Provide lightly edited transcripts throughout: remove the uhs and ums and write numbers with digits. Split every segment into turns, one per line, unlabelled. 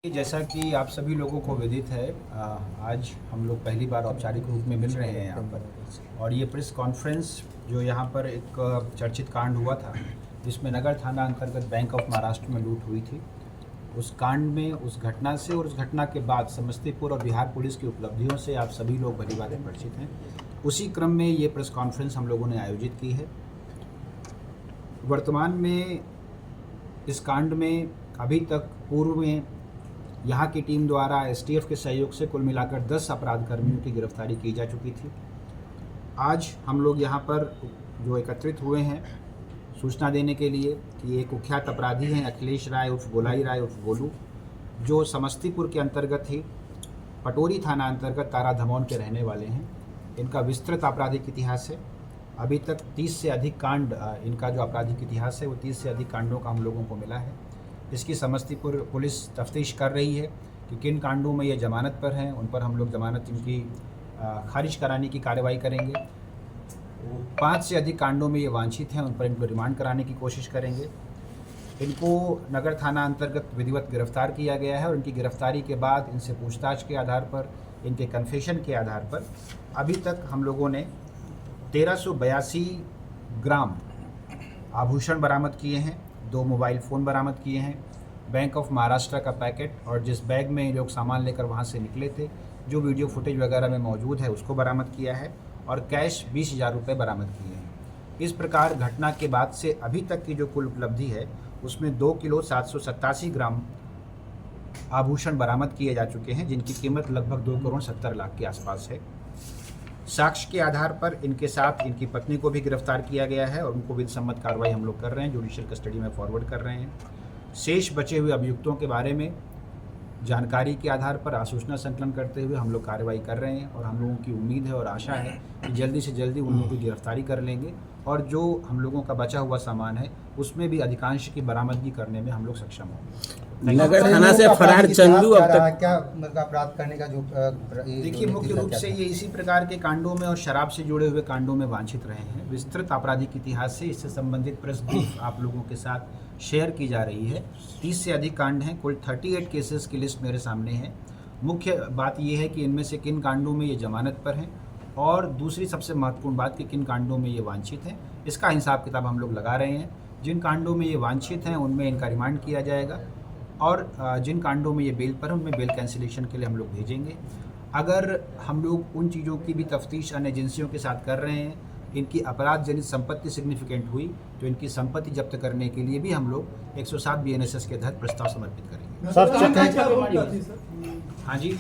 जैसा कि आप सभी लोगों को विदित है, आज हम लोग पहली बार औपचारिक रूप में मिल रहे हैं यहाँ पर। और ये प्रेस कॉन्फ्रेंस जो यहाँ पर एक चर्चित कांड हुआ था जिसमें नगर थाना अंतर्गत बैंक ऑफ महाराष्ट्र में लूट हुई थी, उस कांड में, उस घटना से और उस घटना के बाद समस्तीपुर और बिहार पुलिस की उपलब्धियों से आप सभी लोग भली भांति परिचित हैं। उसी क्रम में ये प्रेस कॉन्फ्रेंस हम लोगों ने आयोजित की है। वर्तमान में इस कांड में अभी तक पूर्व में यहाँ की टीम द्वारा एसटीएफ के सहयोग से कुल मिलाकर 10 अपराध कर्मियों की गिरफ्तारी की जा चुकी थी। आज हम लोग यहाँ पर जो एकत्रित हुए हैं सूचना देने के लिए कि एक कुख्यात अपराधी हैं अखिलेश राय उर्फ गोलाई राय उर्फ गोलू, जो समस्तीपुर के अंतर्गत ही पटोरी थाना अंतर्गत तारा धमौन के रहने वाले हैं। इनका विस्तृत आपराधिक इतिहास है। अभी तक 30 से अधिक कांड, इनका जो आपराधिक इतिहास है वो 30 से अधिक कांडों का हम लोगों को मिला है। इसकी समस्तीपुर पुलिस तफ्तीश कर रही है कि किन कांडों में ये जमानत पर हैं, उन पर हम लोग जमानत इनकी खारिज कराने की कार्रवाई करेंगे। 5 से अधिक कांडों में ये वांछित हैं, उन पर इनको रिमांड कराने की कोशिश करेंगे। इनको नगर थाना अंतर्गत विधिवत गिरफ्तार किया गया है और इनकी गिरफ्तारी के बाद इनसे पूछताछ के आधार पर, इनके कन्फेशन के आधार पर अभी तक हम लोगों ने 1382 ग्राम आभूषण बरामद किए हैं, 2 मोबाइल फ़ोन बरामद किए हैं, बैंक ऑफ महाराष्ट्र का पैकेट और जिस बैग में ये लोग सामान लेकर वहाँ से निकले थे, जो वीडियो फुटेज वगैरह में मौजूद है, उसको बरामद किया है और कैश 20,000 रुपये बरामद किए हैं। इस प्रकार घटना के बाद से अभी तक की जो कुल उपलब्धि है उसमें 2 किलो 787 ग्राम आभूषण बरामद किए जा चुके हैं, जिनकी कीमत लगभग 2 करोड़ 70 लाख के आसपास है। साक्ष्य के आधार पर इनके साथ इनकी पत्नी को भी गिरफ्तार किया गया है और उनको विधि सम्मत कार्रवाई हम लोग कर रहे हैं, जुडिशियल कस्टडी में फॉरवर्ड कर रहे हैं। शेष बचे हुए अभियुक्तों के बारे में जानकारी के आधार पर आसूचना संकलन करते हुए हम लोग कार्रवाई कर रहे हैं और हम लोगों की उम्मीद है और आशा है कि जल्दी से जल्दी उन लोगों की गिरफ्तारी कर लेंगे और जो हम लोगों का बचा हुआ सामान है उसमें भी अधिकांश की बरामदगी करने में हम लोग सक्षम होंगे।
नगर थाना से फरार चंदू अब तक
क्या अपराध करने का जो
देखिए, मुख्य रूप से ये इसी प्रकार के कांडों में और शराब से जुड़े हुए कांडों में वांछित रहे हैं। विस्तृत आपराधिक इतिहास से इससे संबंधित प्रेस ब्रीफ आप लोगों के साथ शेयर की जा रही है। 30 से अधिक कांड हैं, कुल 38 केसेस की लिस्ट मेरे सामने है। मुख्य बात यह है कि इनमें से किन कांडों में ये जमानत पर हैं और दूसरी सबसे महत्वपूर्ण बात कि किन कांडों में ये वांछित हैं। इसका हिसाब किताब हम लोग लगा रहे हैं। जिन कांडों में ये वांछित हैं उनमें इनका रिमांड किया जाएगा और जिन कांडों में ये बेल पर हैं उनमें बेल कैंसिलेशन के लिए हम लोग भेजेंगे। अगर हम लोग उन चीज़ों की भी तफ्तीश अन्य एजेंसियों के साथ कर रहे हैं, इनकी अपराध जनित संपत्ति सिग्निफिकेंट हुई तो इनकी संपत्ति जब्त करने के लिए भी हम लोग 107 BNSS के तहत प्रस्ताव समर्पित करेंगे। हाँ जी,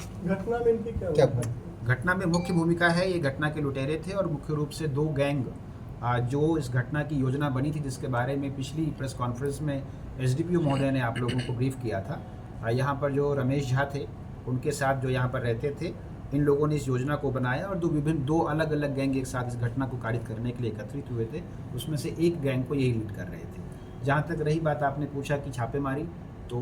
घटना में मुख्य भूमिका है, ये घटना के लुटेरे थे और मुख्य रूप से 2 गैंग जो इस घटना की योजना बनी थी, जिसके बारे में पिछली प्रेस कॉन्फ्रेंस में एसडीपीओ महोदय ने आप लोगों को ब्रीफ किया था। यहाँ पर जो रमेश झा थे, उनके साथ जो यहाँ पर रहते थे, इन लोगों ने इस योजना को बनाया और 2 अलग अलग गैंग एक साथ इस घटना को कारित करने के लिए एकत्रित हुए थे। उसमें से एक गैंग को यही लीड कर रहे थे। जहाँ तक रही बात, आपने पूछा कि छापेमारी, तो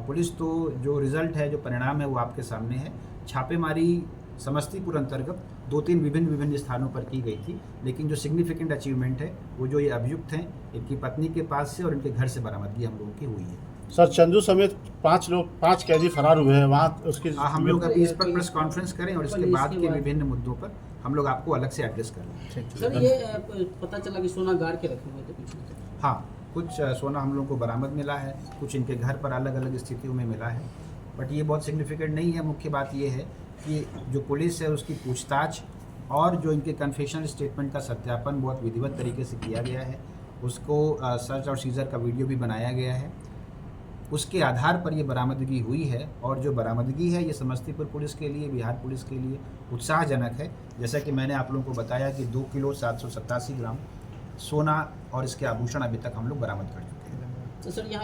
पुलिस तो जो रिज़ल्ट है, जो परिणाम है वो आपके सामने है। छापेमारी समस्तीपुर अंतर्गत 2-3 विभिन्न स्थानों पर की गई थी, लेकिन जो सिग्निफिकेंट अचीवमेंट है वो जो ये अभियुक्त हैं, इनकी पत्नी के पास से और इनके घर से बरामदगी हम लोगों की हुई है।
सर, चंदू समेत 5 कैदी फरार हुए हैं वहाँ, उसकी
हम लोग अभी इस पर प्रेस कॉन्फ्रेंस करें और इसके बाद के विभिन्न मुद्दों पर हम लोग आपको अलग से एड्रेस करें।
सर, ये पता चला कि सोना गाड़ के रखे हुए थे पीछे।
हाँ, कुछ सोना हम लोग को बरामद मिला है, कुछ इनके घर पर अलग अलग स्थितियों में मिला है, बट ये बहुत सिग्निफिकेंट नहीं है। मुख्य बात ये है कि जो पुलिस है उसकी पूछताछ और जो इनके कन्फेशनल स्टेटमेंट का सत्यापन बहुत विधिवत तरीके से किया गया है। उसको सर्च और सीजर का वीडियो भी बनाया गया है, उसके आधार पर ये बरामदगी हुई है और जो बरामदगी है ये समस्तीपुर पुलिस के लिए, बिहार पुलिस के लिए उत्साहजनक है। जैसा कि मैंने आप लोगों को बताया कि 2 किलो 787 ग्राम सोना और इसके आभूषण अभी तक हम लोग बरामद कर चुके हैं।
तो सर, यहाँ